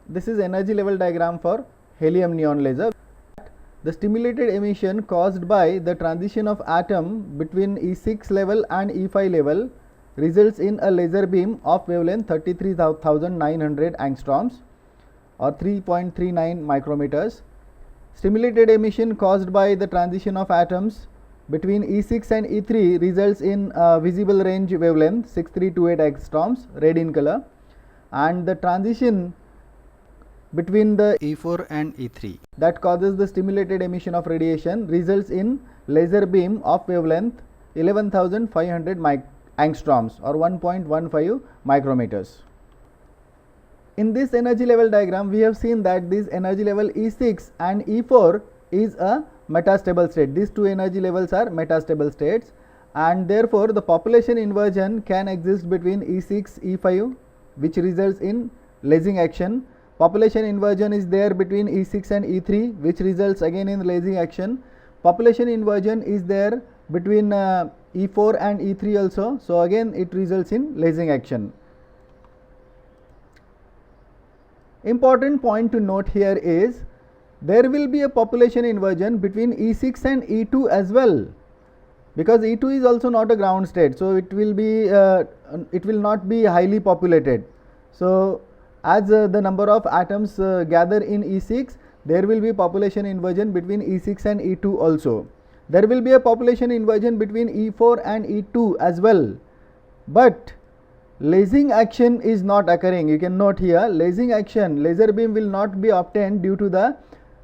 This is energy level diagram for helium neon laser. The stimulated emission caused by the transition of atom between E6 level and E5 level results in a laser beam of wavelength 33,900 angstroms or 3.39 micrometers. Stimulated emission caused by the transition of atoms between E6 and E3 results in a visible range wavelength 6328 angstroms, red in color, and the transition between the E4 and E3 that causes the stimulated emission of radiation results in laser beam of wavelength 11,500 angstroms or 1.15 micrometers. In this energy level diagram, we have seen that this energy level E6 and E4 is a metastable state. These two energy levels are metastable states, and therefore the population inversion can exist between E6 E5, which results in lasing action. Population inversion is there between E6 and E3, which results again in lasing action. Population inversion is there between E4 and E3 also, so again it results in lasing action. Important point to note here is there will be a population inversion between E6 and E2 as well, because E2 is also not a ground state, so it will not be highly populated. So as the number of atoms gather in E6, there will be population inversion between E6 and E2 also. There will be a population inversion between E4 and E2 as well, but lasing action is not occurring. You can note here, lasing action, laser beam will not be obtained due to the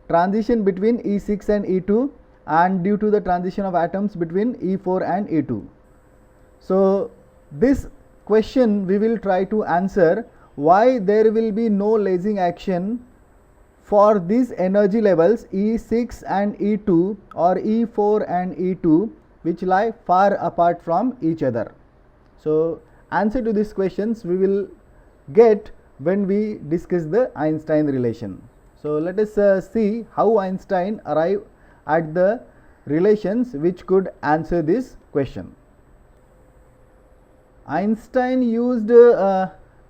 transition between E6 and E2 and due to the transition of atoms between E4 and E2. So this question we will try to answer, why there will be no lasing action for these energy levels E6 and E2 or E4 and E2, which lie far apart from each other. So answer to these questions we will get when we discuss the Einstein relation. So let us see how Einstein arrived at the relations which could answer this question. Einstein used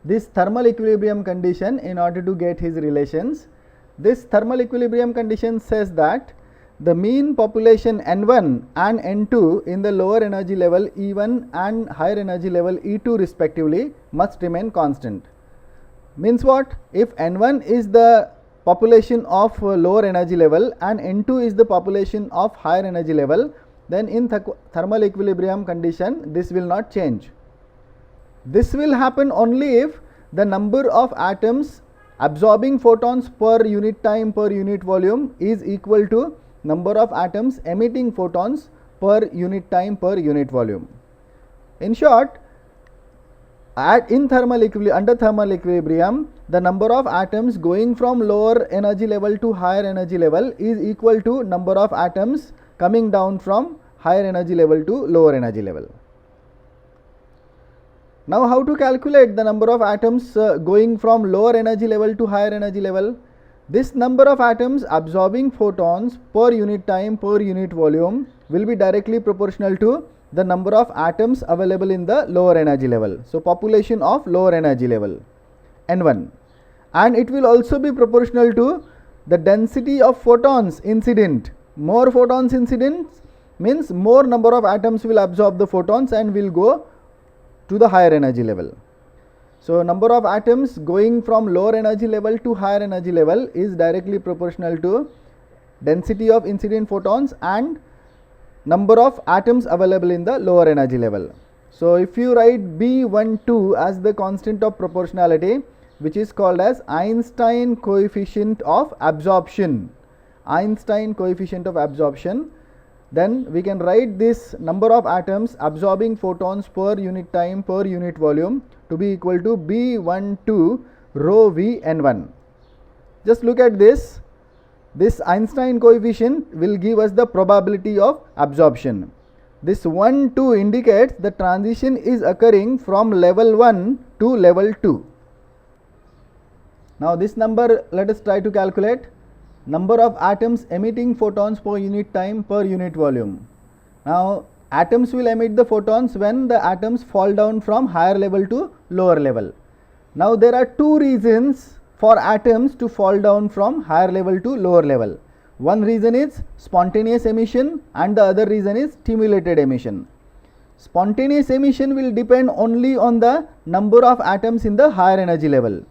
this thermal equilibrium condition in order to get his relations. This thermal equilibrium condition says that the mean population N1 and N2 in the lower energy level E1 and higher energy level E2 respectively must remain constant. Means what? If N1 is the population of lower energy level and N2 is the population of higher energy level, then in thermal equilibrium condition this will not change. This will happen only if the number of atoms absorbing photons per unit time per unit volume is equal to number of atoms emitting photons per unit time per unit volume. In short, under thermal equilibrium, the number of atoms going from lower energy level to higher energy level is equal to number of atoms coming down from higher energy level to lower energy level. Now how to calculate the number of atoms going from lower energy level to higher energy level? This number of atoms absorbing photons per unit time per unit volume will be directly proportional to the number of atoms available in the lower energy level. So population of lower energy level N1, and it will also be proportional to the density of photons incident. More photons incident means more number of atoms will absorb the photons and will go to the higher energy level. So number of atoms going from lower energy level to higher energy level is directly proportional to density of incident photons and number of atoms available in the lower energy level. So if you write B12 as the constant of proportionality, which is called as Einstein coefficient of absorption, Einstein coefficient of absorption, then we can write this number of atoms absorbing photons per unit time per unit volume to be equal to B12 rho V N1. Just look at this. This Einstein coefficient will give us the probability of absorption. This 1, 2 indicates the transition is occurring from level 1 to level 2. Now this number let us try to calculate. Number of atoms emitting photons per unit time per unit volume. Now atoms will emit the photons when the atoms fall down from higher level to lower level. Now there are two reasons for atoms to fall down from higher level to lower level. One reason is spontaneous emission and the other reason is stimulated emission. Spontaneous emission will depend only on the number of atoms in the higher energy level.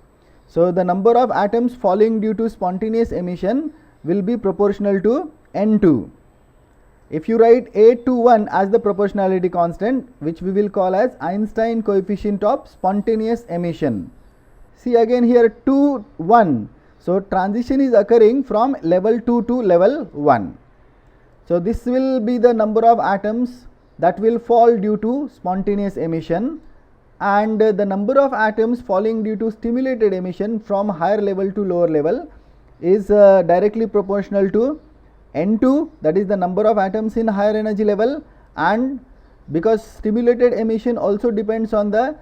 So the number of atoms falling due to spontaneous emission will be proportional to N2. If you write A21 as the proportionality constant, which we will call as Einstein coefficient of spontaneous emission. See again here 2, 1. So transition is occurring from level 2 to level 1. So this will be the number of atoms that will fall due to spontaneous emission, and the number of atoms falling due to stimulated emission from higher level to lower level is directly proportional to N2, that is the number of atoms in higher energy level, and because stimulated emission also depends on the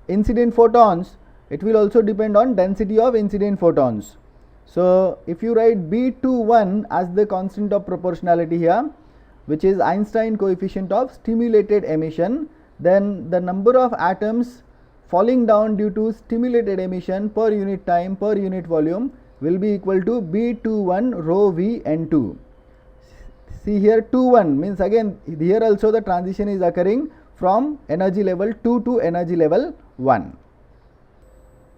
incident photons, it will also depend on density of incident photons. So if you write B21 as the constant of proportionality here, which is Einstein coefficient of stimulated emission, then the number of atoms falling down due to stimulated emission per unit time per unit volume will be equal to B21 rho V N2. See here 21 means again here also the transition is occurring from energy level 2 to energy level 1.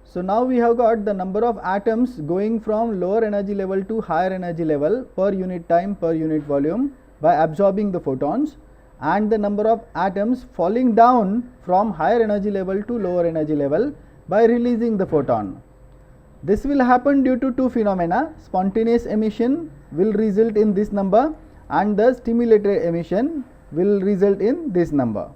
So now we have got the number of atoms going from lower energy level to higher energy level per unit time per unit volume by absorbing the photons, and the number of atoms falling down from higher energy level to lower energy level by releasing the photon. This will happen due to two phenomena. Spontaneous emission will result in this number and the stimulated emission will result in this number.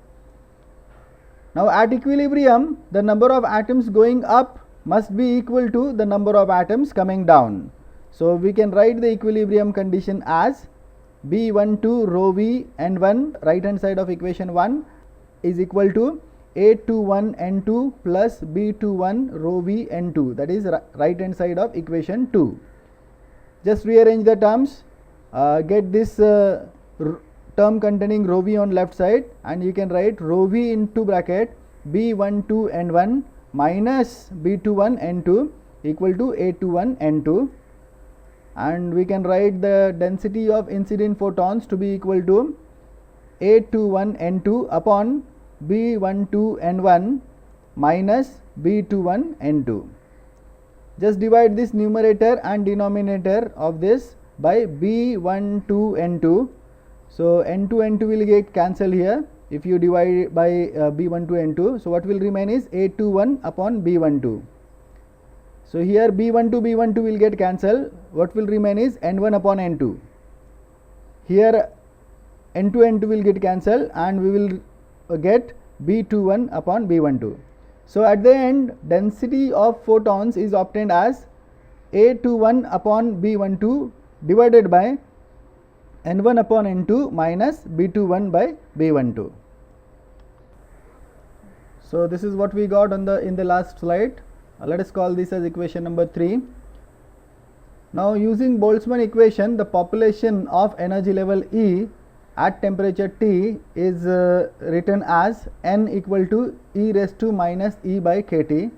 Now at equilibrium, the number of atoms going up must be equal to the number of atoms coming down. So we can write the equilibrium condition as B12 rho V N1, right hand side of equation 1, is equal to A21 N2 plus B21 rho V N2, that is right hand side of equation 2. Just rearrange the terms, get this term containing rho V on left side, and you can write rho V into bracket B12 N1 minus B21 N2 equal to A21 N2, and we can write the density of incident photons to be equal to A21 N2 upon B12 N1 minus B21 N2. Just divide this numerator and denominator of this by B12 N2. So N2 N2 will get cancelled here if you divide by B12 N2. So what will remain is A21 upon B12. So here B12 will get cancelled. What will remain is N1 upon N2. Here N2 will get cancelled and we will get B21 upon B12. So at the end, density of photons is obtained as A21 upon B12 divided by N1 upon N2 minus B21 by B12. So this is what we got on in the last slide. Let us call this as equation number 3. Now using Boltzmann equation, the population of energy level E at temperature T is written as N equal to E raised to minus E by KT.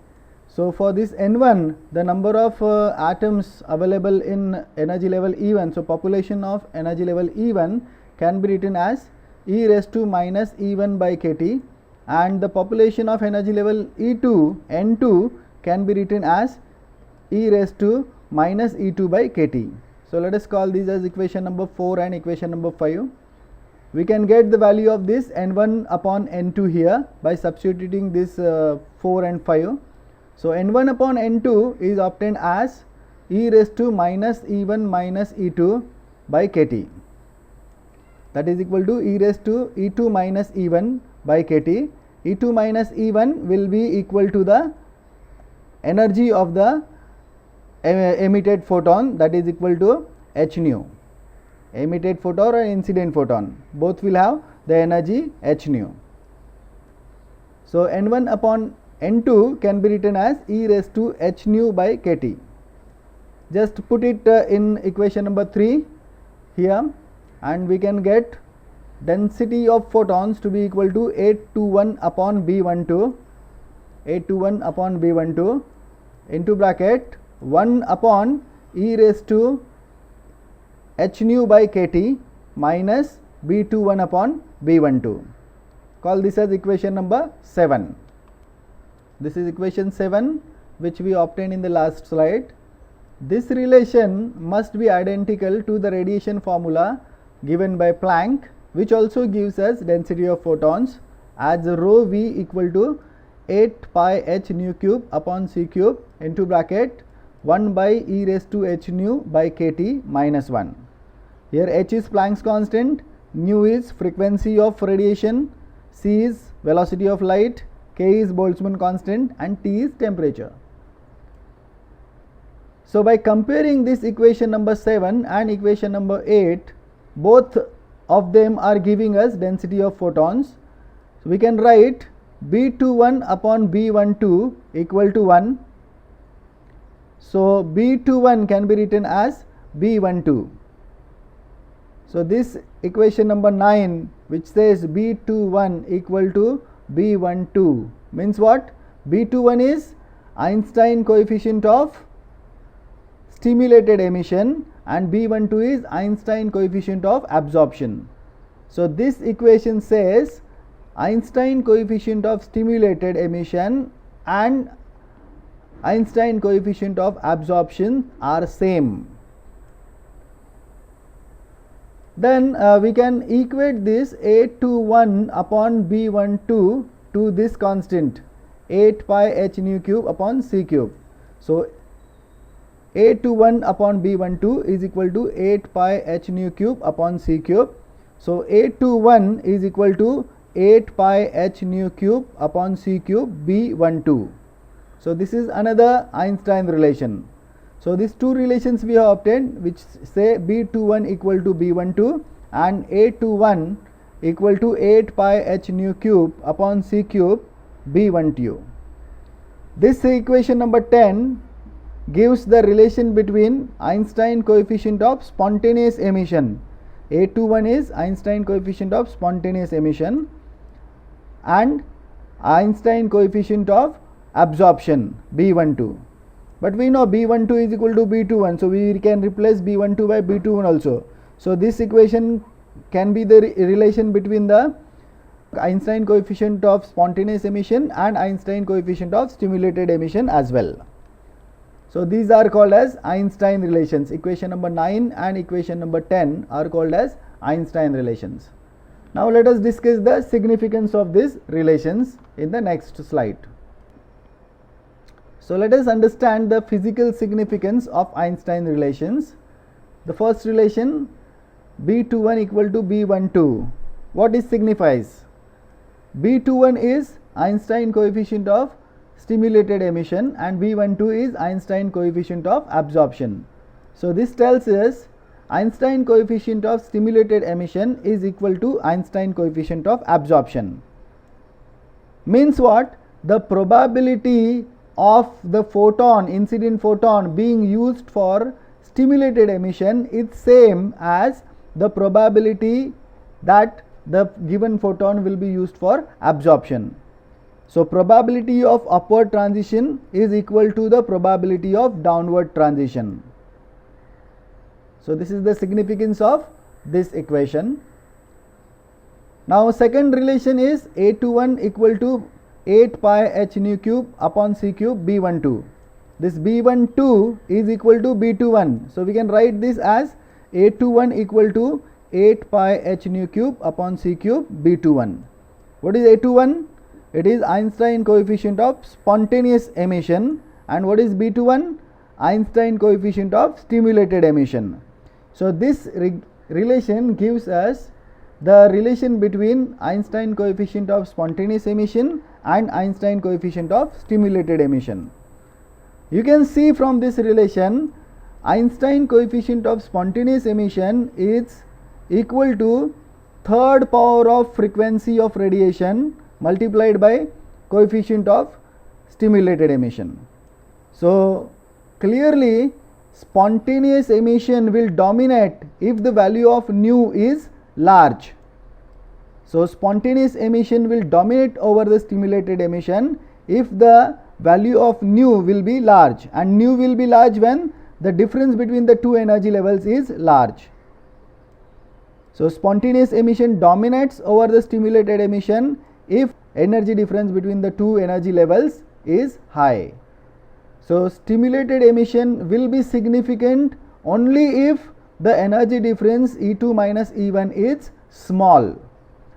So for this N1, the number of atoms available in energy level E1, so population of energy level E1 can be written as E raised to minus E1 by KT, and the population of energy level E2, N2, can be written as E raised to minus E2 by KT. So let us call these as equation number 4 and equation number 5. We can get the value of this N1 upon N2 here by substituting this 4 and 5. So N1 upon N2 is obtained as E raised to minus E1 minus E2 by KT. That is equal to E raised to E2 minus E1 by KT. E2 minus E1 will be equal to the energy of the emitted photon, that is equal to h nu. Emitted photon or incident photon, both will have the energy h nu. So N1 upon N2 can be written as E raised to h nu by KT. Just put it in equation number 3 here, and we can get density of photons to be equal to 821 upon B12, 821 upon B12 into bracket 1 upon e raised to h nu by kt minus B21 upon B12. Call this as equation number 7. This is equation 7 which we obtained in the last slide. This relation must be identical to the radiation formula given by Planck, which also gives us density of photons as rho v equal to 8 pi h nu cube upon c cube into bracket 1 by e raised to h nu by kt minus 1. Here h is Planck's constant, nu is frequency of radiation, c is velocity of light, k is Boltzmann constant and T is temperature. So by comparing this equation number 7 and equation number 8, both of them are giving us density of photons. So we can write B21 upon B12 equal to 1. So B21 can be written as B12. So this equation number 9 which says B21 equal to B12 means what? B21 is Einstein coefficient of stimulated emission and B12 is Einstein coefficient of absorption. So this equation says Einstein coefficient of stimulated emission and Einstein coefficient of absorption are same. Then we can equate this 821 upon B12 to this constant 8 pi h nu cube upon c cube. So 821 upon B12 is equal to 8 pi h nu cube upon c cube. So 821 is equal to 8 pi h nu cube upon c cube B12. So this is another Einstein relation. So these two relations we have obtained which say B21 equal to B12 and 821 equal to 8 pi h nu cube upon c cube B12. This equation number 10 gives the relation between Einstein coefficient of spontaneous emission. 821 is Einstein coefficient of spontaneous emission and Einstein coefficient of absorption B12. But we know B12 is equal to B21, so we can replace B12 by B21 also. So this equation can be the relation between the Einstein coefficient of spontaneous emission and Einstein coefficient of stimulated emission as well. So these are called as Einstein relations. Equation number 9 and equation number 10 are called as Einstein relations. Now let us discuss the significance of these relations in the next slide. So let us understand the physical significance of Einstein relations. The first relation B21 equal to B12. What it signifies? B21 is Einstein coefficient of stimulated emission and B12 is Einstein coefficient of absorption. So this tells us Einstein coefficient of stimulated emission is equal to Einstein coefficient of absorption. Means what? The probability of the photon, incident photon being used for stimulated emission is same as the probability that the given photon will be used for absorption. So probability of upward transition is equal to the probability of downward transition. So this is the significance of this equation. Now second relation is 821 equal to 8 pi h nu cube upon c cube B12. This B12 is equal to B21. So we can write this as 821 equal to 8 pi h nu cube upon c cube B21. What is 821? It is Einstein coefficient of spontaneous emission. And what is B21? Einstein coefficient of stimulated emission. So this relation gives us the relation between Einstein coefficient of spontaneous emission and Einstein coefficient of stimulated emission. You can see from this relation Einstein coefficient of spontaneous emission is equal to third power of frequency of radiation multiplied by coefficient of stimulated emission. So clearly spontaneous emission will dominate if the value of nu is large. So spontaneous emission will dominate over the stimulated emission if the value of nu will be large, and nu will be large when the difference between the two energy levels is large. So spontaneous emission dominates over the stimulated emission if energy difference between the two energy levels is high. So stimulated emission will be significant only if the energy difference E2 minus E1 is small,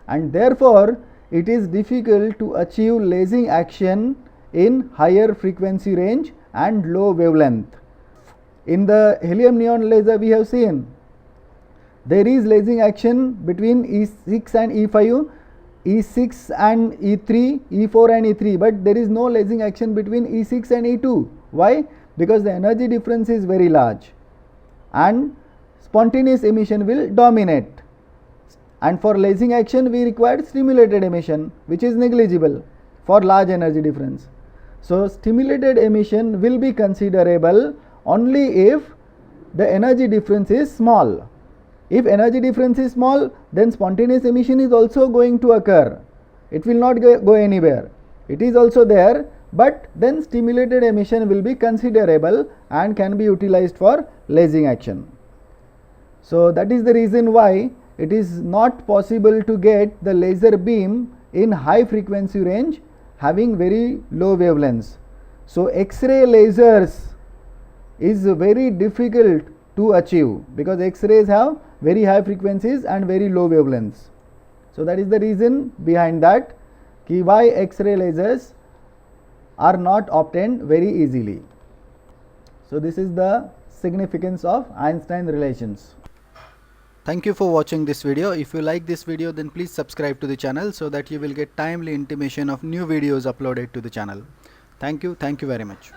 and therefore it is difficult to achieve lasing action in higher frequency range and low wavelength. In the helium neon laser we have seen there is lasing action between E6 and E5, E6 and E3, E4 and E3, but there is no lasing action between E6 and E2. Why? Because the energy difference is very large and spontaneous emission will dominate, and for lasing action we require stimulated emission, which is negligible for large energy difference. So stimulated emission will be considerable only if the energy difference is small. If energy difference is small, then spontaneous emission is also going to occur. It will not go anywhere. It is also there, but then stimulated emission will be considerable and can be utilized for lasing action. So that is the reason why it is not possible to get the laser beam in high frequency range having very low wavelengths. So X-ray lasers is very difficult to achieve because X-rays have very high frequencies and very low wavelengths. So that is the reason behind that why X-ray lasers are not obtained very easily. So this is the significance of Einstein relations. Thank you for watching this video. If you like this video, then please subscribe to the channel so that you will get timely intimation of new videos uploaded to the channel. Thank you very much.